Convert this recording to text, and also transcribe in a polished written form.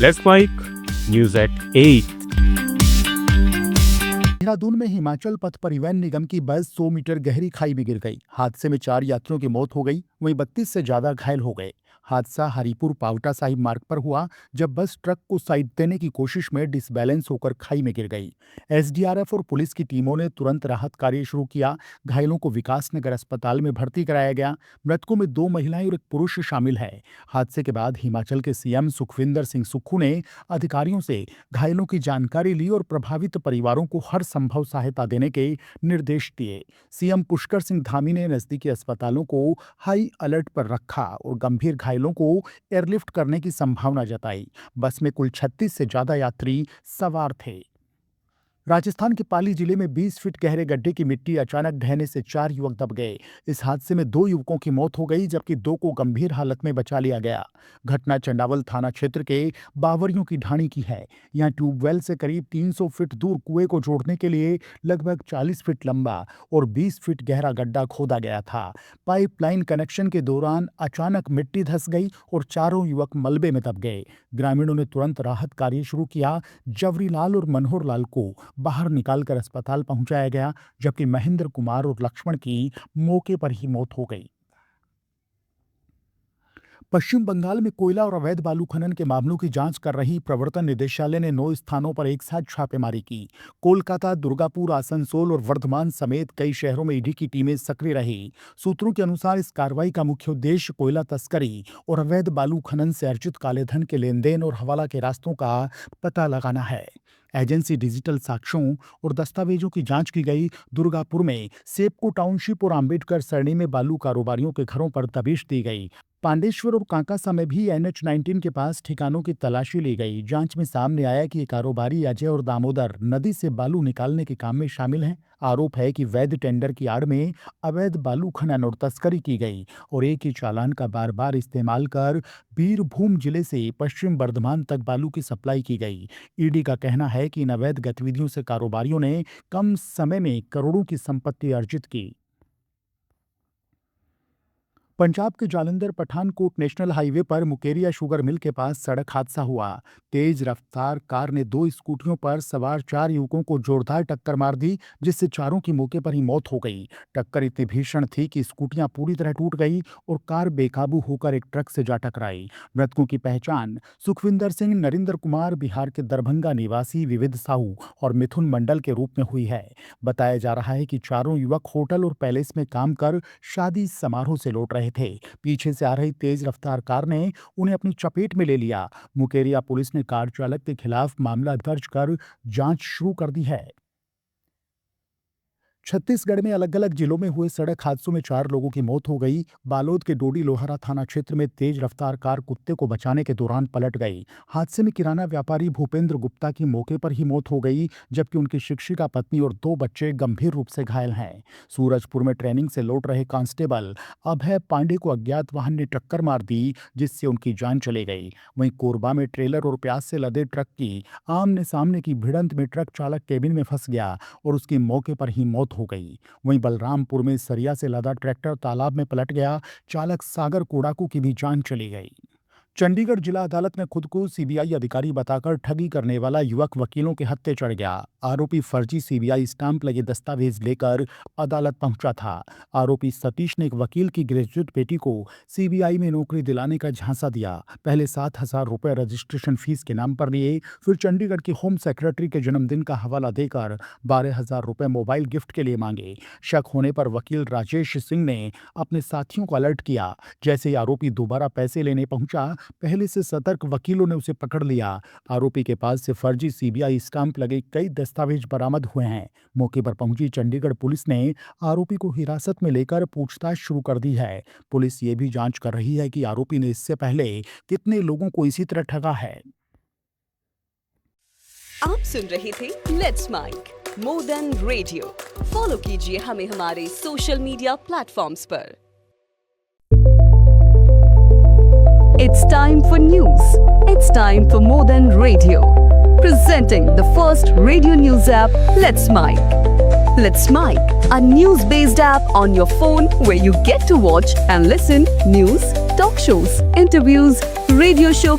Let's mic news at 8। Dehradun में हिमाचल पथ परिवहन निगम की बस 100 मीटर गहरी खाई में गिर गई। हादसे में 4 यात्रियों की मौत हो गई, वहीं 32 से ज्यादा घायल हो गए। हादसा हरिपुर पावटा साहिब मार्ग पर हुआ, जब बस ट्रक को साइड देने की कोशिश में डिसबैलेंस होकर खाई में गिर गई। एसडीआरएफ और पुलिस की टीमों ने तुरंत राहत कार्य शुरू किया। घायलों को विकासनगर अस्पताल में भर्ती कराया गया। मृतकों में 2 महिलाएं और एक पुरुष शामिल है। हादसे के बाद हिमाचल के सीएम सुखविंदर सिंह सुक्खू ने अधिकारियों से घायलों की जानकारी ली और प्रभावित परिवारों को हर संभव सहायता देने के निर्देश दिए। सीएम पुष्कर सिंह धामी ने नजदीकी अस्पतालों को हाई अलर्ट पर रखा और गंभीर घायलों को एयरलिफ्ट करने की संभावना जताई। बस में कुल 36 से ज्यादा यात्री सवार थे। राजस्थान के पाली जिले में 20 फीट गहरे गड्ढे की मिट्टी अचानक ढहने से 4 युवक दब गए। इस हादसे में 2 युवकों की मौत हो गई, जबकि 2 को गंभीर हालत में बचा लिया गया। घटना चंडावल थाना क्षेत्र के बावरियों की ढाणी की है। यहां ट्यूबवेल से करीब 300 फीट दूर कुएं को जोड़ने के लिए लगभग 40 फीट लंबा और 20 फीट गहरा गड्ढा खोदा गया था। पाइपलाइन कनेक्शन के दौरान अचानक मिट्टी धंस गई और चारों युवक मलबे में दब गए। ग्रामीणों ने तुरंत राहत कार्य शुरू किया। जवरीलाल और मनोहर लाल को बाहर निकालकर अस्पताल पहुंचाया गया, जबकि महेंद्र कुमार और लक्ष्मण की मौके पर ही मौत हो गई। पश्चिम बंगाल में कोयला और अवैध बालू खनन के मामलों की जांच कर रही प्रवर्तन निदेशालय ने 9 स्थानों पर एक साथ छापेमारी की। कोलकाता, दुर्गापुर, आसनसोल और वर्धमान समेत कई शहरों में ईडी की टीमें सक्रिय रही। सूत्रों के अनुसार इस कार्रवाई का मुख्य उद्देश्य कोयला तस्करी और अवैध बालू खनन से अर्जित काले धन के लेनदेन और हवाला के रास्तों का पता लगाना है। एजेंसी डिजिटल साक्ष्यों और दस्तावेजों की जांच की गई। दुर्गापुर में सेपको टाउनशिप और अंबेडकर सरणी में बालू कारोबारियों के घरों पर दबिश दी गई। पांडेश्वर और कांकासा में भी NH-19 के पास ठिकानों की तलाशी ली गई। जांच में सामने आया कि ये कारोबारी अजय और दामोदर नदी से बालू निकालने के काम में शामिल हैं। आरोप है कि वैध टेंडर की आड़ में अवैध बालू खनन और तस्करी की गई और एक ही चालान का बार बार इस्तेमाल कर बीरभूम जिले से पश्चिम बर्धमान तक बालू की सप्लाई की गई। ईडी का कहना है कि इन अवैध गतिविधियों से कारोबारियों ने कम समय में करोड़ों की संपत्ति अर्जित की। पंजाब के जालंधर पठानकोट नेशनल हाईवे पर मुकेरिया शुगर मिल के पास सड़क हादसा हुआ। तेज रफ्तार कार ने 2 स्कूटियों पर सवार 4 युवकों को जोरदार टक्कर मार दी, जिससे चारों की मौके पर ही मौत हो गई। टक्कर इतनी भीषण थी कि स्कूटियां पूरी तरह टूट गई और कार बेकाबू होकर एक ट्रक से जा टकराई। मृतकों की पहचान सुखविंदर सिंह, नरेंद्र कुमार, बिहार के दरभंगा निवासी विविध साहू और मिथुन मंडल के रूप में हुई है। बताया जा रहा है कि चारों युवक होटल और पैलेस में काम कर शादी समारोह से लौट रहे थे। पीछे से आ रही तेज रफ्तार कार ने उन्हें अपनी चपेट में ले लिया। मुकेरिया पुलिस ने कार चालक के खिलाफ मामला दर्ज कर जांच शुरू कर दी है। छत्तीसगढ़ में अलग अलग जिलों में हुए सड़क हादसों में 4 लोगों की मौत हो गई। बालोद के डोडी लोहारा थाना क्षेत्र में तेज रफ्तार कार कुत्ते को बचाने के दौरान पलट गई। हादसे में किराना व्यापारी भूपेंद्र गुप्ता की मौके पर ही मौत हो गई, जबकि उनकी शिक्षिका पत्नी और 2 बच्चे गंभीर रूप से घायल हैं। सूरजपुर में ट्रेनिंग से लौट रहे कांस्टेबल अभय पांडे को अज्ञात वाहन ने टक्कर मार दी, जिससे उनकी जान चली गई। वहीं कोरबा में ट्रेलर और प्याज से लदे ट्रक की आमने सामने की भिड़ंत में ट्रक चालक केबिन में फंस गया और उसकी मौके पर ही मौत हो गई। वहीं बलरामपुर में सरिया से लदा ट्रैक्टर तालाब में पलट गया। चालक सागर कोड़ाकू की भी जान चली गई। चंडीगढ़ जिला अदालत में खुद को सीबीआई अधिकारी बताकर ठगी करने वाला युवक वकीलों के हत्थे चढ़ गया। आरोपी फर्जी सीबीआई स्टाम्प लगे दस्तावेज लेकर अदालत पहुंचा था। आरोपी सतीश ने एक वकील की ग्रेजुएट बेटी को सीबीआई में नौकरी दिलाने का झांसा दिया। पहले 7,000 रुपये रजिस्ट्रेशन फीस के नाम पर लिए, फिर चंडीगढ़ की होम सेक्रेटरी के जन्मदिन का हवाला देकर 12,000 रुपये मोबाइल गिफ्ट के लिए मांगे। शक होने पर वकील राजेश सिंह ने अपने साथियों को अलर्ट किया। जैसे ही आरोपी दोबारा पैसे लेने पहुंचा, पहले से सतर्क वकीलों ने उसे पकड़ लिया। आरोपी के पास से फर्जी सीबीआई स्टाम्प लगे कई दस्तावेज बरामद हुए हैं। मौके पर पहुंची चंडीगढ़ पुलिस ने आरोपी को हिरासत में लेकर पूछताछ शुरू कर दी है। पुलिस ये भी जांच कर रही है कि आरोपी ने इससे पहले कितने लोगों को इसी तरह ठगा है। आप सुन रहे थे let's mic more than radio. Follow कीजिए हमें हमारे सोशल मीडिया प्लेटफॉर्म्स पर। It's time for news. It's time for More Than Radio. Presenting the first radio news app, Let's Mic. Let's Mic, a news-based app on your phone where you get to watch and listen news, talk shows, interviews, radio show